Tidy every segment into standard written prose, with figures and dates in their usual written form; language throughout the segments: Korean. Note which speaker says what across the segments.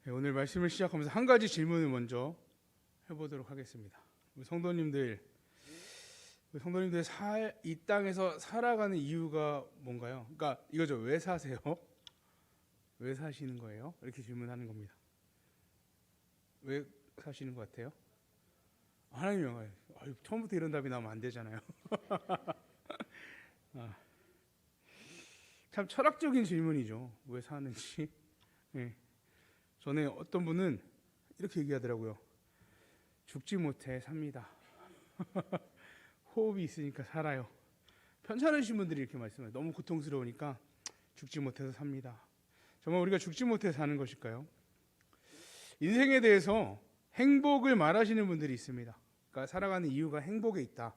Speaker 1: 네, 오늘 말씀을 시작하면서 한 가지 질문을 먼저 해보도록 하겠습니다. 우리 성도님들 이 땅에서 살아가는 이유가 뭔가요? 그러니까 이거죠. 왜 사세요? 왜 사시는 거예요? 이렇게 질문하는 겁니다. 왜 사시는 것 같아요? 하나님이요. 처음부터 이런 답이 나오면 안 되잖아요. 참 철학적인 질문이죠. 왜 사는지. 네. 전에 어떤 분은 이렇게 얘기하더라고요. 죽지 못해 삽니다. 호흡이 있으니까 살아요. 편찮으신 분들이 이렇게 말씀해요. 너무 고통스러우니까 죽지 못해서 삽니다. 정말 우리가 죽지 못해서 사는 것일까요? 인생에 대해서 행복을 말하시는 분들이 있습니다. 그러니까 살아가는 이유가 행복에 있다.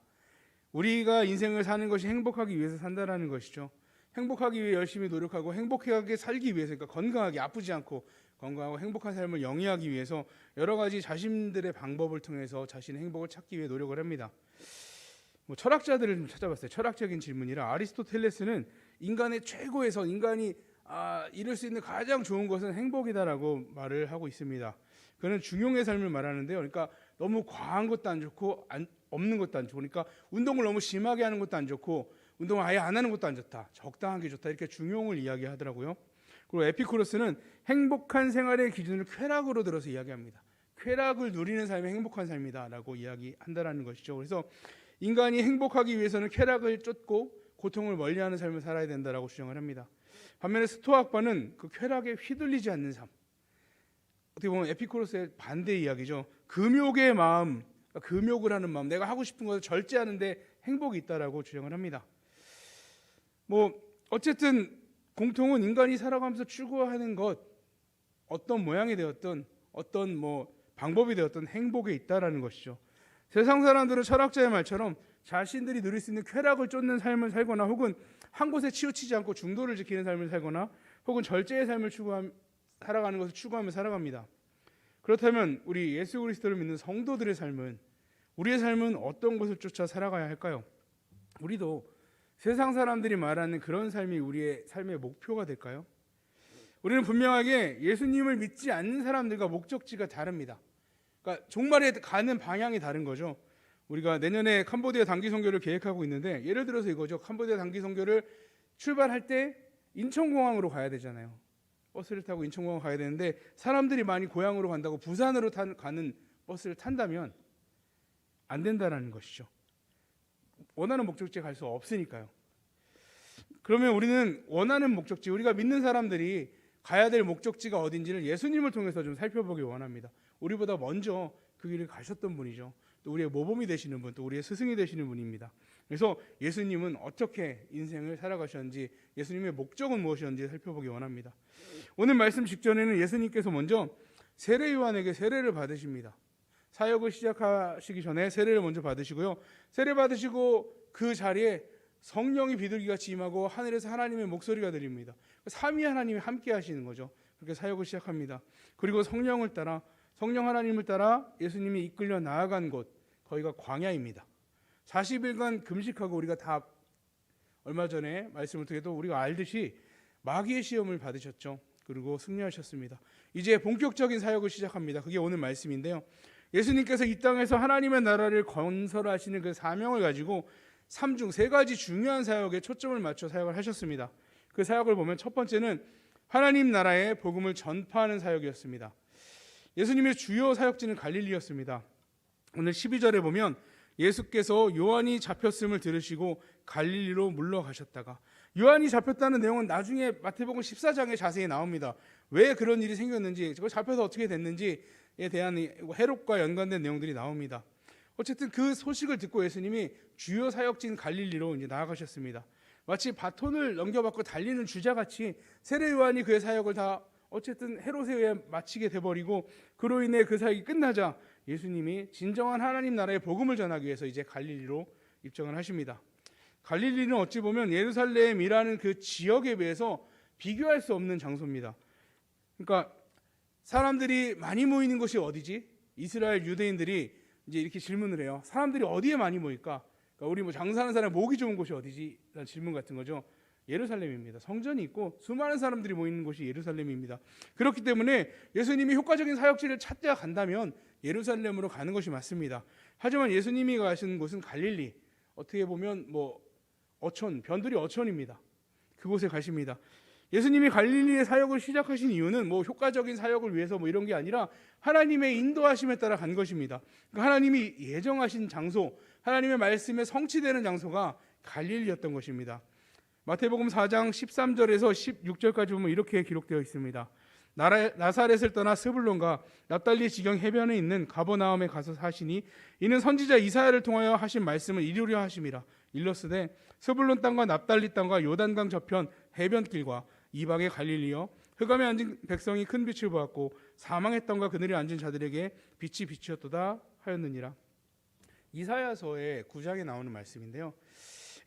Speaker 1: 우리가 인생을 사는 것이 행복하기 위해서 산다라는 것이죠. 행복하기 위해 열심히 노력하고 행복하게 살기 위해서, 그러니까 건강하게 아프지 않고 건강하고 행복한 삶을 영위하기 위해서 여러 가지 자신들의 방법을 통해서 자신의 행복을 찾기 위해 노력을 합니다. 철학자들을 좀 찾아봤어요. 철학적인 질문이라 아리스토텔레스는 인간의 최고에서 인간이 이룰 수 있는 가장 좋은 것은 행복이다라고 말을 하고 있습니다. 그는 중용의 삶을 말하는데요. 그러니까 너무 과한 것도 안 좋고 없는 것도 안 좋고, 그러니까 운동을 너무 심하게 하는 것도 안 좋고 운동을 아예 안 하는 것도 안 좋다. 적당한 게 좋다. 이렇게 중용을 이야기하더라고요. 그리고 에피쿠로스는 행복한 생활의 기준을 쾌락으로 들어서 이야기합니다. 쾌락을 누리는 삶이 행복한 삶이다라고 이야기한다라는 것이죠. 그래서 인간이 행복하기 위해서는 쾌락을 쫓고 고통을 멀리하는 삶을 살아야 된다라고 주장을 합니다. 반면에 스토아학파는 그 쾌락에 휘둘리지 않는 삶, 어떻게 보면 에피쿠로스의 반대 이야기죠. 금욕의 마음, 금욕을 하는 마음, 내가 하고 싶은 것을 절제하는데 행복이 있다라고 주장을 합니다. 어쨌든 공통은 인간이 살아가면서 추구하는 것, 어떤 모양이 되었든 어떤 방법이 되었든 행복에 있다라는 것이죠. 세상 사람들은 철학자의 말처럼 자신들이 누릴 수 있는 쾌락을 쫓는 삶을 살거나, 혹은 한 곳에 치우치지 않고 중도를 지키는 삶을 살거나, 혹은 절제의 삶을 살아가는 것을 추구하며 살아갑니다. 그렇다면 우리 예수 그리스도를 믿는 성도들의 삶은, 우리의 삶은 어떤 것을 쫓아 살아가야 할까요? 우리도 세상 사람들이 말하는 그런 삶이 우리의 삶의 목표가 될까요? 우리는 분명하게 예수님을 믿지 않는 사람들과 목적지가 다릅니다. 그러니까 종말에 가는 방향이 다른 거죠. 우리가 내년에 캄보디아 단기 선교를 계획하고 있는데, 예를 들어서 이거죠. 캄보디아 단기 선교를 출발할 때 인천공항으로 가야 되잖아요. 버스를 타고 인천공항 가야 되는데, 사람들이 많이 고향으로 간다고 부산으로 가는 버스를 탄다면 안 된다라는 것이죠. 원하는 목적지에 갈 수 없으니까요. 그러면 우리는 원하는 목적지, 우리가 믿는 사람들이 가야 될 목적지가 어딘지를 예수님을 통해서 좀 살펴보기 원합니다. 우리보다 먼저 그 길을 가셨던 분이죠. 또 우리의 모범이 되시는 분, 또 우리의 스승이 되시는 분입니다. 그래서 예수님은 어떻게 인생을 살아가셨는지, 예수님의 목적은 무엇이었는지 살펴보기 원합니다. 오늘 말씀 직전에는 예수님께서 먼저 세례 요한에게 세례를 받으십니다. 사역을 시작하시기 전에 세례를 먼저 받으시고요. 세례 받으시고 그 자리에 성령이 비둘기같이 임하고 하늘에서 하나님의 목소리가 들립니다. 삼위 하나님이 함께 하시는 거죠. 그렇게 사역을 시작합니다. 그리고 성령 하나님을 따라 예수님이 이끌려 나아간 곳, 거기가 광야입니다. 40일간 금식하고, 우리가 다 얼마 전에 말씀을 통해도 우리가 알듯이 마귀의 시험을 받으셨죠. 그리고 승리하셨습니다. 이제 본격적인 사역을 시작합니다. 그게 오늘 말씀인데요. 예수님께서 이 땅에서 하나님의 나라를 건설하시는 그 사명을 가지고 3가지 중요한 사역에 초점을 맞춰 사역을 하셨습니다. 그 사역을 보면 첫 번째는 하나님 나라의 복음을 전파하는 사역이었습니다. 예수님의 주요 사역지는 갈릴리였습니다. 오늘 12절에 보면 예수께서 요한이 잡혔음을 들으시고 갈릴리로 물러가셨다가, 요한이 잡혔다는 내용은 나중에 마태복음 14장에 자세히 나옵니다. 왜 그런 일이 생겼는지, 잡혀서 어떻게 됐는지에 대한 헤롯과 연관된 내용들이 나옵니다. 어쨌든 그 소식을 듣고 예수님이 주요 사역지인 갈릴리로 이제 나아가셨습니다. 마치 바톤을 넘겨받고 달리는 주자같이 세례 요한이 그의 사역을 다 어쨌든 헤롯에 의해 마치게 돼버리고, 그로 인해 그 사역이 끝나자 예수님이 진정한 하나님 나라의 복음을 전하기 위해서 이제 갈릴리로 입성을 하십니다. 갈릴리는 어찌 보면 예루살렘이라는 그 지역에 비해서 비교할 수 없는 장소입니다. 그러니까 사람들이 많이 모이는 곳이 어디지? 이스라엘 유대인들이 이제 이렇게 질문을 해요. 사람들이 어디에 많이 모일까? 그러니까 우리 장사하는 사람 모기 좋은 곳이 어디지? 라는 질문 같은 거죠. 예루살렘입니다. 성전이 있고 수많은 사람들이 모이는 곳이 예루살렘입니다. 그렇기 때문에 예수님이 효과적인 사역지를 찾아 간다면 예루살렘으로 가는 것이 맞습니다. 하지만 예수님이 가신 곳은 갈릴리, 어떻게 보면 어촌, 변두리 어촌입니다. 그곳에 가십니다. 예수님이 갈릴리의 사역을 시작하신 이유는 효과적인 사역을 위해서 이런 게 아니라 하나님의 인도하심에 따라 간 것입니다. 그러니까 하나님이 예정하신 장소, 하나님의 말씀에 성취되는 장소가 갈릴리였던 것입니다. 마태복음 4장 13절에서 16절까지 보면 이렇게 기록되어 있습니다. 나사렛을 떠나 스불론과 납달리 지경 해변에 있는 가버나움에 가서 사시니 이는 선지자 이사야를 통하여 하신 말씀을 이루려 하심이라. 일러스되 스불론 땅과 납달리 땅과 요단강 저편 해변길과 이방의 갈릴리여 흑암에 앉은 백성이 큰 빛을 보았고 사망의 땅과 그늘에 앉은 자들에게 빛이 비추었도다 하였느니라. 이사야서의 9장에 나오는 말씀인데요.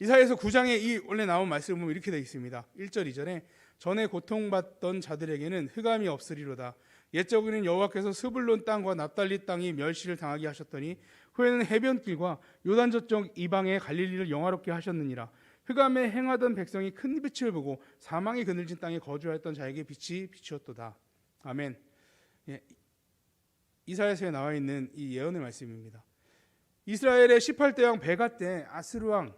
Speaker 1: 이사야서 9장에 이 원래 나온 말씀을 보면 이렇게 되어 있습니다. 1절 2절에 전에 고통받던 자들에게는 흑암이 없으리로다. 옛적에는 여호와께서 스불론 땅과 납달리 땅이 멸시를 당하게 하셨더니 후에는 해변길과 요단 저쪽 이방의 갈릴리를 영화롭게 하셨느니라. 흑암에 행하던 백성이 큰 빛을 보고 사망이 그늘진 땅에 거주하였던 자에게 빛이 비추었도다. 아멘. 이사야서에 나와 있는 이 예언의 말씀입니다. 이스라엘의 18대 왕 베가 때 아스루 왕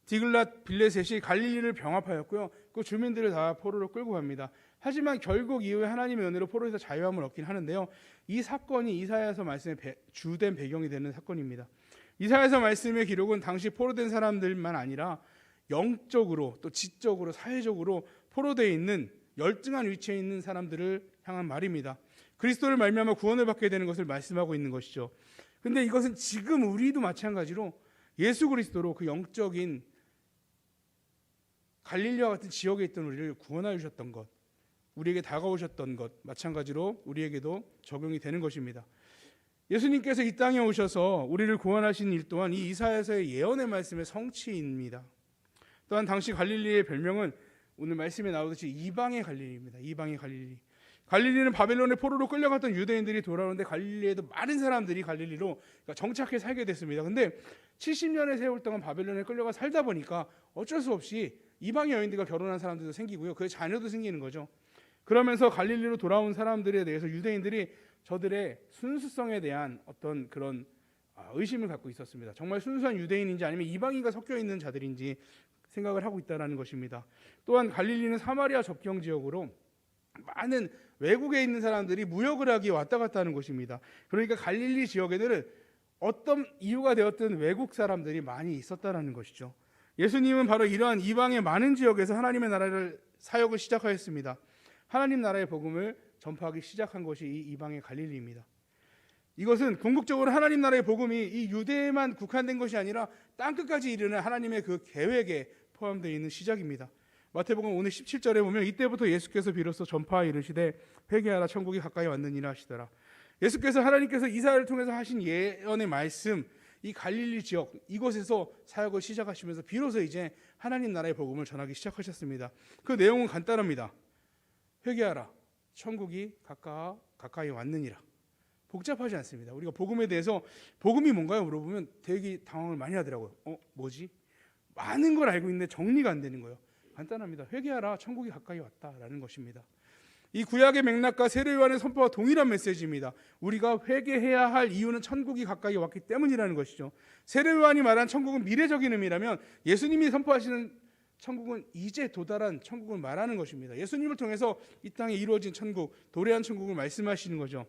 Speaker 1: 디글랏 빌레셋이 갈릴리를 병합하였고요. 그 주민들을 다 포로로 끌고 갑니다. 하지만 결국 이후에 하나님의 은혜로 포로에서 자유함을 얻긴 하는데요. 이 사건이 이사야서 말씀의 주된 배경이 되는 사건입니다. 이사야서 말씀의 기록은 당시 포로된 사람들만 아니라 영적으로 또 지적으로 사회적으로 포로되어 있는 열등한 위치에 있는 사람들을 향한 말입니다. 그리스도를 말미암아 구원을 받게 되는 것을 말씀하고 있는 것이죠. 근데 이것은 지금 우리도 마찬가지로 예수 그리스도로 그 영적인 갈릴리와 같은 지역에 있던 우리를 구원하여 주셨던 것, 우리에게 다가오셨던 것 마찬가지로 우리에게도 적용이 되는 것입니다. 예수님께서 이 땅에 오셔서 우리를 구원하신 일 또한 이 이사야서의 예언의 말씀의 성취입니다. 또한 당시 갈릴리의 별명은 오늘 말씀에 나오듯이 이방의 갈릴리입니다. 이방의 갈릴리. 갈릴리는 바벨론의 포로로 끌려갔던 유대인들이 돌아오는데 갈릴리에도 많은 사람들이 갈릴리로 정착해 살게 됐습니다. 근데 70년의 세월 동안 바벨론에 끌려가 살다 보니까 어쩔 수 없이 이방의 여인들과 결혼한 사람들도 생기고요. 그의 자녀도 생기는 거죠. 그러면서 갈릴리로 돌아온 사람들에 대해서 유대인들이 저들의 순수성에 대한 어떤 그런 의심을 갖고 있었습니다. 정말 순수한 유대인인지 아니면 이방인과 섞여 있는 자들인지 생각을 하고 있다는 것입니다. 또한 갈릴리는 사마리아 접경 지역으로 많은 외국에 있는 사람들이 무역을 하기 왔다 갔다 하는 곳입니다. 그러니까 갈릴리 지역에는 어떤 이유가 되었든 외국 사람들이 많이 있었다는 것이죠. 예수님은 바로 이러한 이방의 많은 지역에서 하나님의 나라를 사역을 시작하였습니다. 하나님 나라의 복음을 전파하기 시작한 것이 이 이방의 갈릴리입니다. 이것은 궁극적으로 하나님 나라의 복음이 이 유대에만 국한된 것이 아니라 땅끝까지 이르는 하나님의 그 계획에 포함되어 있는 시작입니다. 마태복음 오늘 17절에 보면 이때부터 예수께서 비로소 전파하여 이르시되 회개하라 천국이 가까이 왔느니라 하시더라. 예수께서 하나님께서 이사야를 통해서 하신 예언의 말씀, 이 갈릴리 지역 이곳에서 사역을 시작하시면서 비로소 이제 하나님 나라의 복음을 전하기 시작하셨습니다. 그 내용은 간단합니다. 회개하라 천국이 가까이 왔느니라. 복잡하지 않습니다. 우리가 복음에 대해서 복음이 뭔가요? 물어보면 되게 당황을 많이 하더라고요. 뭐지? 많은 걸 알고 있는데 정리가 안 되는 거예요. 간단합니다. 회개하라 천국이 가까이 왔다라는 것입니다. 이 구약의 맥락과 세례 요한의 선포와 동일한 메시지입니다. 우리가 회개해야 할 이유는 천국이 가까이 왔기 때문이라는 것이죠. 세례 요한이 말한 천국은 미래적인 의미라면 예수님이 선포하시는 천국은 이제 도달한 천국을 말하는 것입니다. 예수님을 통해서 이 땅에 이루어진 천국, 도래한 천국을 말씀하시는 거죠.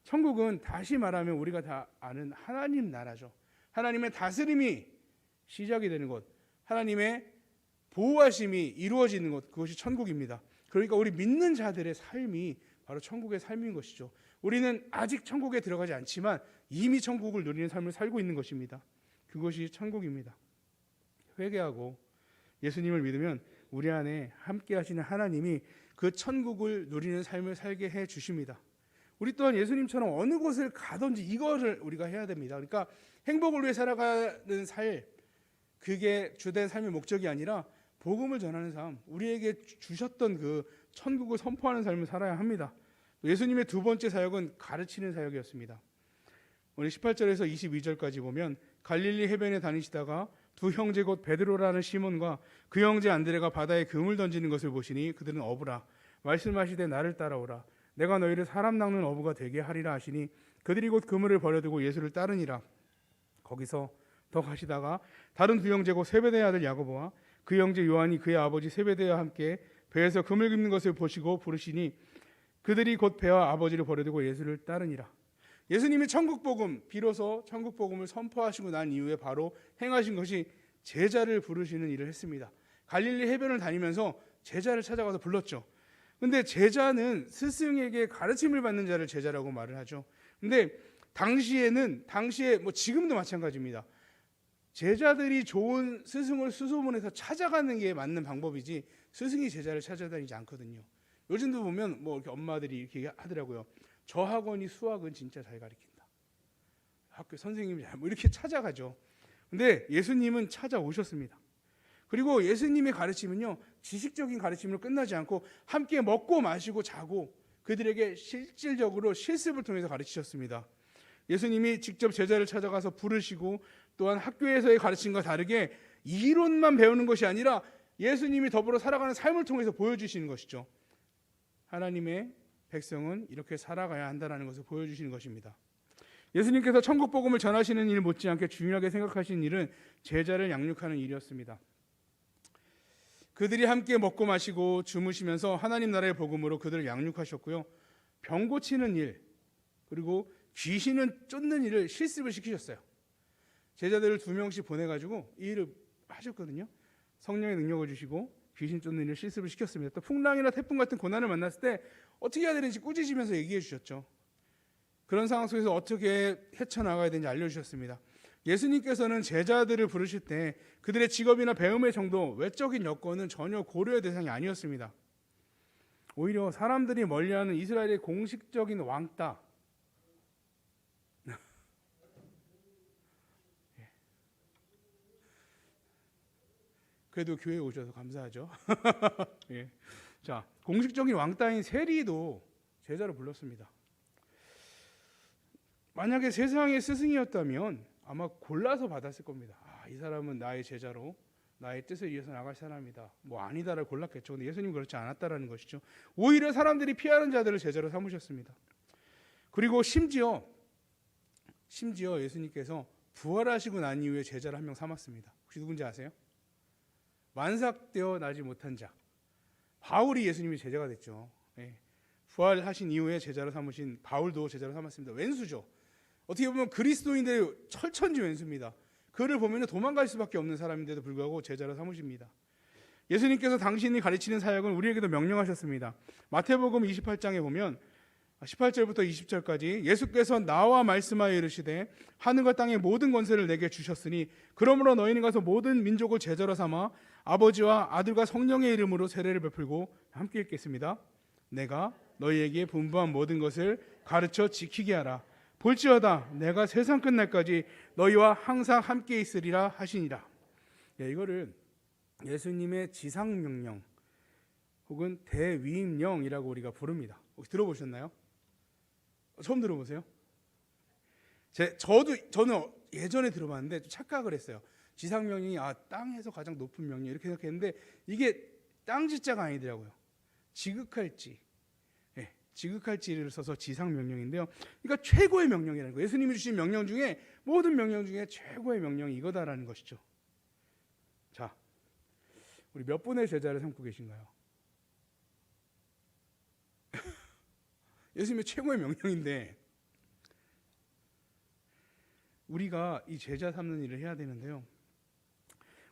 Speaker 1: 천국은 다시 말하면 우리가 다 아는 하나님 나라죠. 하나님의 다스림이 시작이 되는 것, 하나님의 보호하심이 이루어지는 것, 그것이 천국입니다. 그러니까 우리 믿는 자들의 삶이 바로 천국의 삶인 것이죠. 우리는 아직 천국에 들어가지 않지만 이미 천국을 누리는 삶을 살고 있는 것입니다. 그것이 천국입니다. 회개하고 예수님을 믿으면 우리 안에 함께 하시는 하나님이 그 천국을 누리는 삶을 살게 해 주십니다. 우리 또한 예수님처럼 어느 곳을 가든지 이거를 우리가 해야 됩니다. 그러니까 행복을 위해 살아가는 삶, 그게 주된 삶의 목적이 아니라 복음을 전하는 삶, 우리에게 주셨던 그 천국을 선포하는 삶을 살아야 합니다. 예수님의 두 번째 사역은 가르치는 사역이었습니다. 오늘 18절에서 22절까지 보면 갈릴리 해변에 다니시다가 두 형제 곧 베드로라는 시몬과 그 형제 안드레가 바다에 금을 던지는 것을 보시니 그들은 어부라. 말씀하시되 나를 따라오라. 내가 너희를 사람 낚는 어부가 되게 하리라 하시니 그들이 곧 그물을 버려두고 예수를 따르니라. 거기서 더 가시다가 다른 두 형제 곧 세베대의 아들 야고보와 그 형제 요한이 그의 아버지 세베대와 함께 배에서 금을 깁는 것을 보시고 부르시니 그들이 곧 배와 아버지를 버려두고 예수를 따르니라. 예수님이 천국복음, 비로소 천국복음을 선포하시고 난 이후에 바로 행하신 것이 제자를 부르시는 일을 했습니다. 갈릴리 해변을 다니면서 제자를 찾아가서 불렀죠. 근데 제자는 스승에게 가르침을 받는 자를 제자라고 말을 하죠. 근데 당시에 뭐 지금도 마찬가지입니다. 제자들이 좋은 스승을 수소문해서 찾아가는 게 맞는 방법이지 스승이 제자를 찾아다니지 않거든요. 요즘도 보면 뭐 이렇게 엄마들이 이렇게 하더라고요. 저 학원이 수학은 진짜 잘 가르친다. 학교 선생님이 뭐 이렇게 찾아가죠. 근데 예수님은 찾아오셨습니다. 그리고 예수님의 가르침은요, 지식적인 가르침으로 끝나지 않고 함께 먹고 마시고 자고 그들에게 실질적으로 실습을 통해서 가르치셨습니다. 예수님이 직접 제자를 찾아가서 부르시고 또한 학교에서의 가르침과 다르게 이론만 배우는 것이 아니라 예수님이 더불어 살아가는 삶을 통해서 보여주시는 것이죠. 하나님의 백성은 이렇게 살아가야 한다는 것을 보여주시는 것입니다. 예수님께서 천국 복음을 전하시는 일 못지않게 중요하게 생각하신 일은 제자를 양육하는 일이었습니다. 그들이 함께 먹고 마시고 주무시면서 하나님 나라의 복음으로 그들을 양육하셨고요. 병 고치는 일, 그리고 귀신을 쫓는 일을 실습을 시키셨어요. 제자들을 2명씩 보내가지고 이 일을 하셨거든요. 성령의 능력을 주시고 귀신 쫓는 일을 실습을 시켰습니다. 또 풍랑이나 태풍 같은 고난을 만났을 때 어떻게 해야 되는지 꾸짖으면서 얘기해 주셨죠. 그런 상황 속에서 어떻게 헤쳐나가야 되는지 알려주셨습니다. 예수님께서는 제자들을 부르실 때 그들의 직업이나 배움의 정도, 외적인 여건은 전혀 고려의 대상이 아니었습니다. 오히려 사람들이 멀리하는 이스라엘의 공식적인 왕따, 그래도 교회에 오셔서 감사하죠. 예. 자, 공식적인 왕따인 세리도 제자로 불렀습니다. 만약에 세상의 스승이었다면 아마 골라서 받았을 겁니다. 이 사람은 나의 제자로 나의 뜻을 이어서 나갈 사람이다. 뭐 아니다를 골랐겠죠. 근데 예수님은 그렇지 않았다라는 것이죠. 오히려 사람들이 피하는 자들을 제자로 삼으셨습니다. 그리고 심지어 예수님께서 부활하시고 난 이후에 제자를 한 명 삼았습니다. 혹시 누군지 아세요? 완삭되어 나지 못한 자, 바울이 예수님의 제자가 됐죠. 예. 부활하신 이후에 제자로 삼으신 바울도 제자로 삼았습니다. 왼수죠. 어떻게 보면 그리스도인들의 철천지 왼수입니다. 그를 보면 도망갈 수밖에 없는 사람인데도 불구하고 제자로 삼으십니다. 예수님께서 당신이 가르치는 사역은 우리에게도 명령하셨습니다. 마태복음 28장에 보면 18절부터 20절까지 예수께서 나와 말씀하여 이르시되 하늘과 땅의 모든 권세를 내게 주셨으니 그러므로 너희는 가서 모든 민족을 제자로 삼아 아버지와 아들과 성령의 이름으로 세례를 베풀고 함께 읽겠습니다. 내가 너희에게 분부한 모든 것을 가르쳐 지키게 하라. 볼지어다 내가 세상 끝날까지 너희와 항상 함께 있으리라 하시니라. 이거를 예수님의 지상명령 혹은 대위임령이라고 우리가 부릅니다. 혹시 들어보셨나요? 처음 들어보세요? 저는 예전에 들어봤는데 좀 착각을 했어요. 지상명령이 땅에서 가장 높은 명령 이렇게 생각했는데 이게 땅지자가 아니더라고요. 지극할지, 지극할지를 써서 지상명령인데요. 그러니까 최고의 명령이라는 거예요. 예수님이 주신 명령 중에 모든 명령 중에 최고의 명령이 이거다라는 것이죠. 자, 우리 몇 분의 제자를 삼고 계신가요? 예수님의 최고의 명령인데 우리가 이 제자 삼는 일을 해야 되는데요.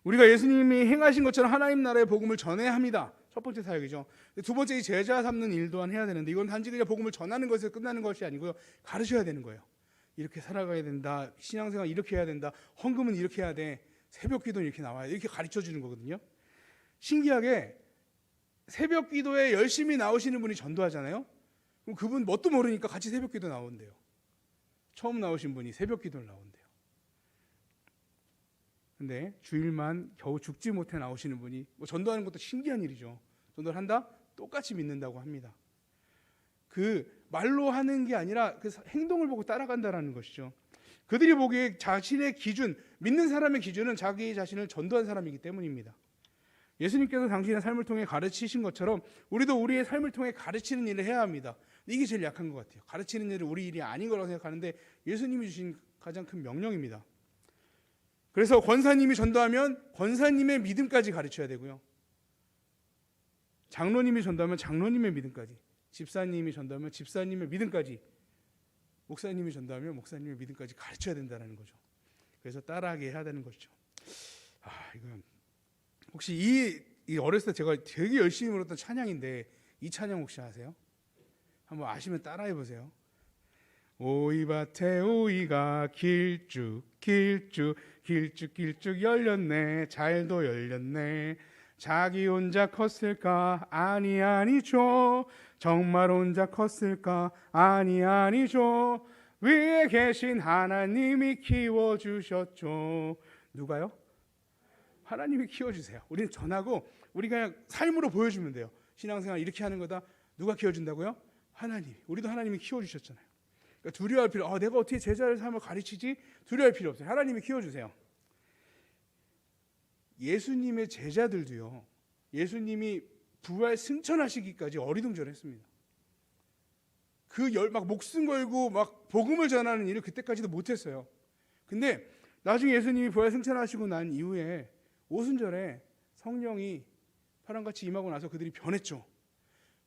Speaker 1: 우리가 예수님이 행하신 것처럼 하나님 나라의 복음을 전해야 합니다. 첫 번째 사역이죠. 두 번째 이 제자 삼는 일 또한 해야 되는데 이건 단지 그냥 복음을 전하는 것에서 끝나는 것이 아니고요. 가르쳐야 되는 거예요. 이렇게 살아가야 된다. 신앙생활 이렇게 해야 된다. 헌금은 이렇게 해야 돼. 새벽 기도는 이렇게 나와야 돼. 이렇게 가르쳐 주는 거거든요. 신기하게 새벽 기도에 열심히 나오시는 분이 전도하잖아요. 그럼 그분 뭣도 모르니까 같이 새벽 기도 나온대요. 처음 나오신 분이 새벽 기도를 나온대요. 근데 주일만 겨우 죽지 못해 나오시는 분이 전도하는 것도 신기한 일이죠. 전도를 한다? 똑같이 믿는다고 합니다. 그 말로 하는 게 아니라 그 행동을 보고 따라간다라는 것이죠. 그들이 보기에 자신의 기준, 믿는 사람의 기준은 자기 자신을 전도한 사람이기 때문입니다. 예수님께서 당신의 삶을 통해 가르치신 것처럼 우리도 우리의 삶을 통해 가르치는 일을 해야 합니다. 이게 제일 약한 것 같아요. 가르치는 일은 우리 일이 아닌 거라고 생각하는데 예수님이 주신 가장 큰 명령입니다. 그래서 권사님이 전도하면 권사님의 믿음까지 가르쳐야 되고요. 장로님이 전도하면 장로님의 믿음까지, 집사님이 전도하면 집사님의 믿음까지, 목사님이 전도하면 목사님의 믿음까지 가르쳐야 된다는 거죠. 그래서 따라하게 해야 되는 것이죠. 이건 혹시 이 어렸을 때 제가 되게 열심히 불렀던 찬양인데 이 찬양 혹시 아세요? 한번 아시면 따라해 보세요. 오이밭에 오이가 길쭉 열렸네. 잘도 열렸네. 자기 혼자 컸을까? 아니죠. 정말 혼자 컸을까? 아니죠. 위에 계신 하나님이 키워주셨죠. 누가요? 하나님이 키워주세요. 우리는 전하고 우리 그냥 삶으로 보여주면 돼요. 신앙생활 이렇게 하는 거다. 누가 키워준다고요? 하나님. 우리도 하나님이 키워주셨잖아요. 그러니까 두려워할 필요. 내가 어떻게 제자를 삶을 가르치지? 두려워할 필요 없어요. 하나님이 키워주세요. 예수님의 제자들도요. 예수님이 부활 승천하시기까지 어리둥절했습니다. 막 목숨 걸고 막 복음을 전하는 일을 그때까지도 못했어요. 근데 나중에 예수님이 부활 승천하시고 난 이후에 오순절에 성령이 파랑같이 임하고 나서 그들이 변했죠.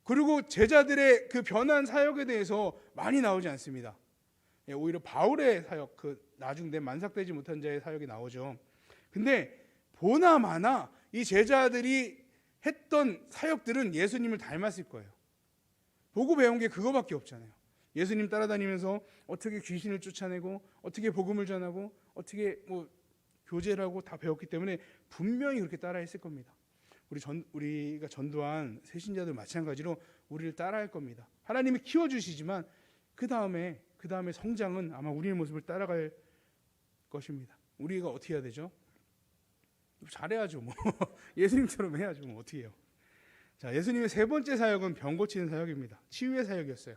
Speaker 1: 그리고 제자들의 그 변한 사역에 대해서 많이 나오지 않습니다. 오히려 바울의 사역, 그 나중된 만삭되지 못한 자의 사역이 나오죠. 근데 보나마나 이 제자들이 했던 사역들은 예수님을 닮았을 거예요. 보고 배운 게 그거밖에 없잖아요. 예수님 따라다니면서 어떻게 귀신을 쫓아내고 어떻게 복음을 전하고 어떻게 교제를 하고 다 배웠기 때문에 분명히 그렇게 따라했을 겁니다. 우리가 전도한 새신자들 마찬가지로 우리를 따라할 겁니다. 하나님이 키워주시지만 그 다음에 성장은 아마 우리의 모습을 따라갈 것입니다. 우리가 어떻게 해야 되죠? 잘해야죠. 예수님처럼 해야죠. 어떻게 해요? 자, 예수님의 세 번째 사역은 병 고치는 사역입니다. 치유의 사역이었어요.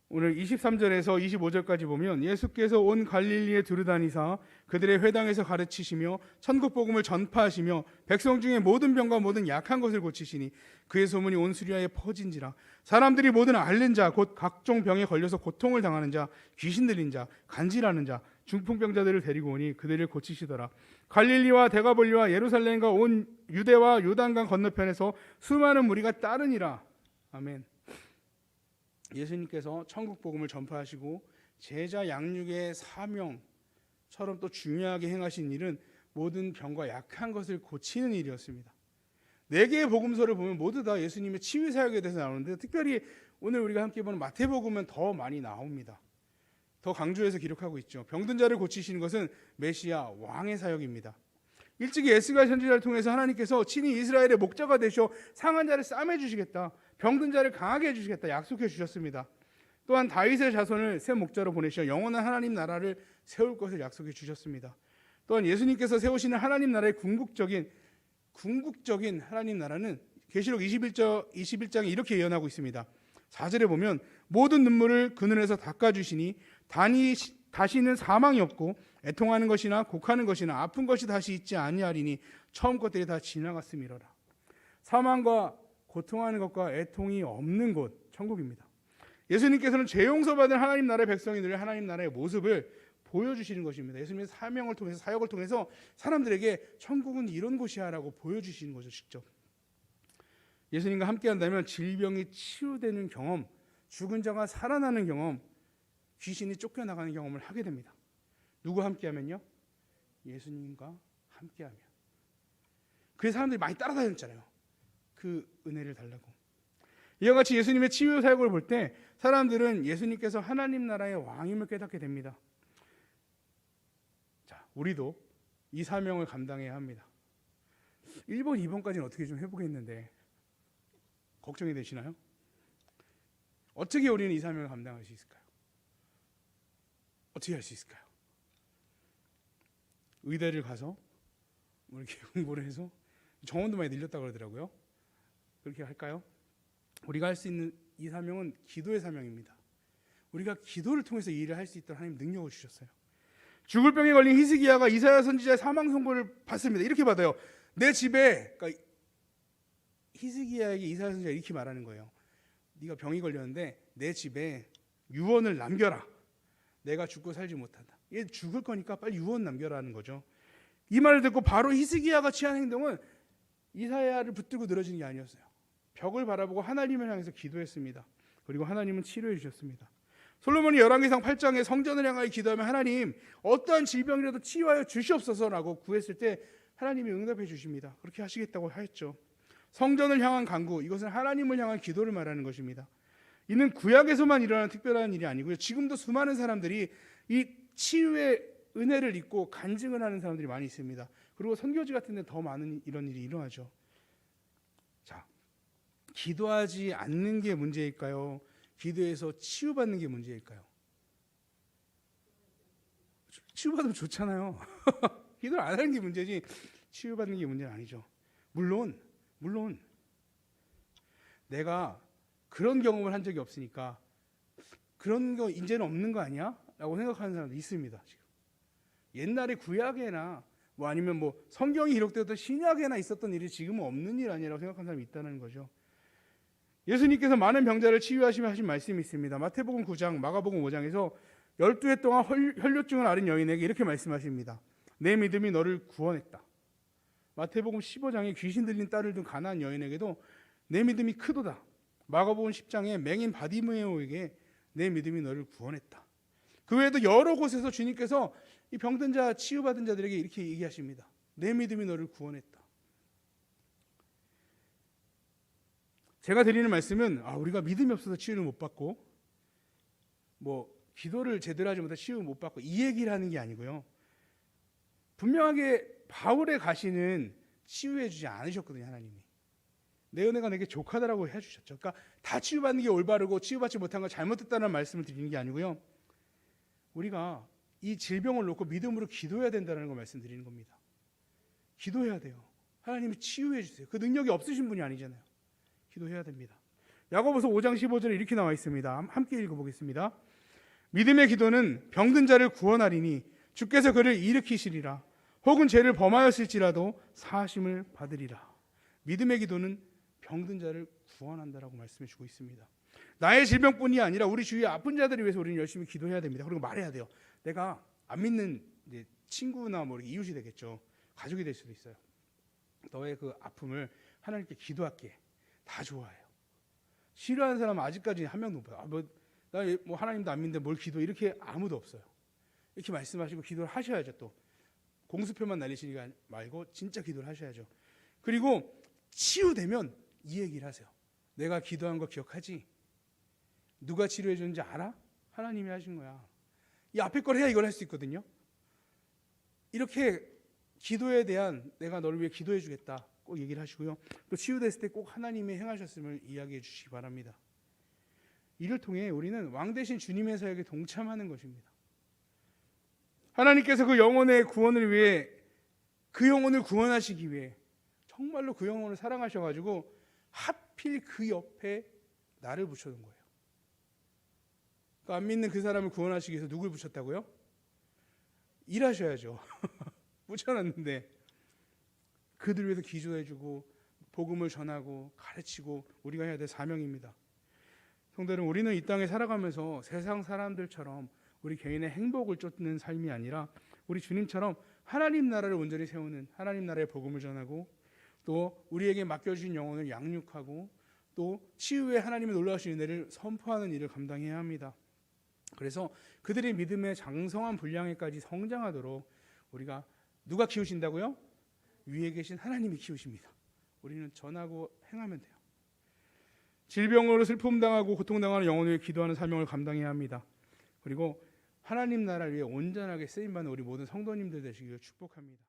Speaker 1: 오늘 23절에서 25절까지 보면 예수께서 온 갈릴리에 두루다니사 그들의 회당에서 가르치시며 천국 복음을 전파하시며 백성 중에 모든 병과 모든 약한 것을 고치시니 그의 소문이 온 수리아에 퍼진지라. 사람들이 모든 앓는 자 곧 각종 병에 걸려서 고통을 당하는 자, 귀신 들린 자, 간질하는 자, 중풍병자들을 데리고 오니 그들을 고치시더라. 갈릴리와 데가볼리와 예루살렘과 온 유대와 요단강 건너편에서 수많은 무리가 따르니라. 아멘. 예수님께서 천국 복음을 전파하시고 제자 양육의 사명처럼 또 중요하게 행하신 일은 모든 병과 약한 것을 고치는 일이었습니다. 4개의 복음서를 보면 모두 다 예수님의 치유 사역에 대해서 나오는데 특별히 오늘 우리가 함께 보는 마태복음은 더 많이 나옵니다. 더 강조해서 기록하고 있죠. 병든 자를 고치시는 것은 메시아 왕의 사역입니다. 일찍이 에스겔 선지자를 통해서 하나님께서 친히 이스라엘의 목자가 되셔 상한 자를 싸매 주시겠다, 병든 자를 강하게 해주시겠다 약속해 주셨습니다. 또한 다윗의 자손을 새 목자로 보내셔 영원한 하나님 나라를 세울 것을 약속해 주셨습니다. 또한 예수님께서 세우시는 하나님 나라의 궁극적인 하나님 나라는 계시록 21장에 이렇게 예언하고 있습니다. 4절에 보면 모든 눈물을 그 눈에서 닦아주시니 다시는 사망이 없고 애통하는 것이나 곡하는 것이나 아픈 것이 다시 있지 아니하리니 처음 것들이 다 지나갔음이로라. 사망과 고통하는 것과 애통이 없는 곳 천국입니다. 예수님께서는 죄 용서받은 하나님 나라의 백성이들 하나님 나라의 모습을 보여주시는 것입니다. 예수님의 사명을 통해서 사역을 통해서 사람들에게 천국은 이런 곳이야 라고 보여주시는 거죠. 직접 예수님과 함께 한다면 질병이 치유되는 경험, 죽은 자가 살아나는 경험, 귀신이 쫓겨나가는 경험을 하게 됩니다. 누구 함께 하면요? 예수님과 함께 하면. 그래서 사람들이 많이 따라다녔잖아요. 그 은혜를 달라고. 이와 같이 예수님의 치유 사역을 볼 때 사람들은 예수님께서 하나님 나라의 왕임을 깨닫게 됩니다. 자, 우리도 이 사명을 감당해야 합니다. 1번, 2번까지는 어떻게 좀 해보겠는데 걱정이 되시나요? 어떻게 우리는 이 사명을 감당할 수 있을까요? 어떻게 할 수 있을까요? 의대를 가서 이렇게 공부를 해서 정원도 많이 늘렸다고 그러더라고요. 그렇게 할까요? 우리가 할 수 있는 이 사명은 기도의 사명입니다. 우리가 기도를 통해서 이 일을 할 수 있도록 하나님 능력을 주셨어요. 죽을 병에 걸린 히스기야가 이사야 선지자의 사망 선고를 받습니다. 이렇게 받아요. 내 집에, 그러니까 히스기야에게 이사야 선지자가 이렇게 말하는 거예요. 네가 병이 걸렸는데 내 집에 유언을 남겨라. 내가 죽고 살지 못한다. 얘 죽을 거니까 빨리 유언 남겨라는 거죠. 이 말을 듣고 바로 히스기야가 취한 행동은 이사야를 붙들고 늘어지는 게 아니었어요. 벽을 바라보고 하나님을 향해서 기도했습니다. 그리고 하나님은 치료해 주셨습니다. 솔로몬이 열왕기상 8장에 성전을 향하여 기도하면 하나님 어떠한 질병이라도 치유하여 주시옵소서라고 구했을 때 하나님이 응답해 주십니다. 그렇게 하시겠다고 하였죠. 성전을 향한 간구, 이것은 하나님을 향한 기도를 말하는 것입니다. 이는 구약에서만 일어나는 특별한 일이 아니고요. 지금도 수많은 사람들이 이 치유의 은혜를 입고 간증을 하는 사람들이 많이 있습니다. 그리고 선교지 같은 데 더 많은 이런 일이 일어나죠. 자, 기도하지 않는 게 문제일까요? 기도해서 치유받는 게 문제일까요? 치유받으면 좋잖아요. 기도를 안 하는 게 문제지 치유받는 게 문제는 아니죠. 물론 내가 그런 경험을 한 적이 없으니까 그런 거 이제는 없는 거 아니야? 라고 생각하는 사람도 있습니다. 지금 옛날에 구약에나 뭐 아니면 뭐 성경이 기록되었던 신약에나 있었던 일이 지금은 없는 일 아니라고 생각하는 사람이 있다는 거죠. 예수님께서 많은 병자를 치유하시며 하신 말씀이 있습니다. 마태복음 9장, 마가복음 5장에서 12해 동안 혈뇨증을 앓은 여인에게 이렇게 말씀하십니다. 내 믿음이 너를 구원했다. 마태복음 15장에 귀신 들린 딸을 둔 가나안 여인에게도 내 믿음이 크도다. 마가복음 10장에 맹인 바디메오에게 내 믿음이 너를 구원했다. 그 외에도 여러 곳에서 주님께서 이 병든 자, 치유받은 자들에게 이렇게 얘기하십니다. 내 믿음이 너를 구원했다. 제가 드리는 말씀은 우리가 믿음이 없어서 치유를 못 받고 뭐 기도를 제대로 하지 못해 치유 못 받고 이 얘기를 하는 게 아니고요. 분명하게 바울의 가시는 치유해 주지 않으셨거든요. 하나님이. 내 은혜가 내게 족하다라고 해주셨죠. 그러니까 다 치유받는 게 올바르고 치유받지 못한 건 잘못됐다는 말씀을 드리는 게 아니고요. 우리가 이 질병을 놓고 믿음으로 기도해야 된다는 걸 말씀드리는 겁니다. 기도해야 돼요. 하나님이 치유해 주세요. 그 능력이 없으신 분이 아니잖아요. 기도해야 됩니다. 야고보서 5장 15절에 이렇게 나와 있습니다. 함께 읽어보겠습니다. 믿음의 기도는 병든 자를 구원하리니 주께서 그를 일으키시리라. 혹은 죄를 범하였을지라도 사하심을 받으리라. 믿음의 기도는 병든 자를 구원한다라고 말씀해 주고 있습니다. 나의 질병뿐이 아니라 우리 주위의 아픈 자들을 위해서 우리는 열심히 기도해야 됩니다. 그리고 말해야 돼요. 내가 안 믿는 이제 친구나 뭐 이웃이 되겠죠. 가족이 될 수도 있어요. 너의 그 아픔을 하나님께 기도할게. 다 좋아해요. 싫어하는 사람은 아직까지 한 명도 못 봐요. 나 뭐 하나님도 안 믿는데 뭘 기도, 이렇게 아무도 없어요. 이렇게 말씀하시고 기도를 하셔야죠. 또 공수표만 날리시지 말고 진짜 기도를 하셔야죠. 그리고 치유되면 이 얘기를 하세요. 내가 기도한 거 기억하지? 누가 치료해 줬는지 알아? 하나님이 하신 거야. 이 앞에 걸 해야 이걸 할 수 있거든요. 이렇게 기도에 대한 내가 너를 위해 기도해 주겠다 꼭 얘기를 하시고요. 또 치유됐을 때 꼭 하나님이 행하셨음을 이야기해 주시기 바랍니다. 이를 통해 우리는 왕 대신 주님의 사역에 동참하는 것입니다. 하나님께서 그 영혼의 구원을 위해 그 영혼을 구원하시기 위해 정말로 그 영혼을 사랑하셔가지고 하필 그 옆에 나를 붙여둔 거예요. 그러니까 안 믿는 그 사람을 구원하시기 위해서 누굴 붙였다고요? 일하셔야죠. 붙여놨는데 그들 위해서 기도해주고 복음을 전하고 가르치고 우리가 해야 될 사명입니다. 성도들은 우리는 이 땅에 살아가면서 세상 사람들처럼 우리 개인의 행복을 쫓는 삶이 아니라 우리 주님처럼 하나님 나라를 온전히 세우는, 하나님 나라의 복음을 전하고 또 우리에게 맡겨주신 영혼을 양육하고 또 치유의 하나님의 놀라우신 은혜를 선포하는 일을 감당해야 합니다. 그래서 그들의 믿음의 장성한 분량에까지 성장하도록 우리가 누가 키우신다고요? 위에 계신 하나님이 키우십니다. 우리는 전하고 행하면 돼요. 질병으로 슬픔당하고 고통당하는 영혼을 위해 기도하는 사명을 감당해야 합니다. 그리고 하나님 나라를 위해 온전하게 쓰임받는 우리 모든 성도님들 되시기를 축복합니다.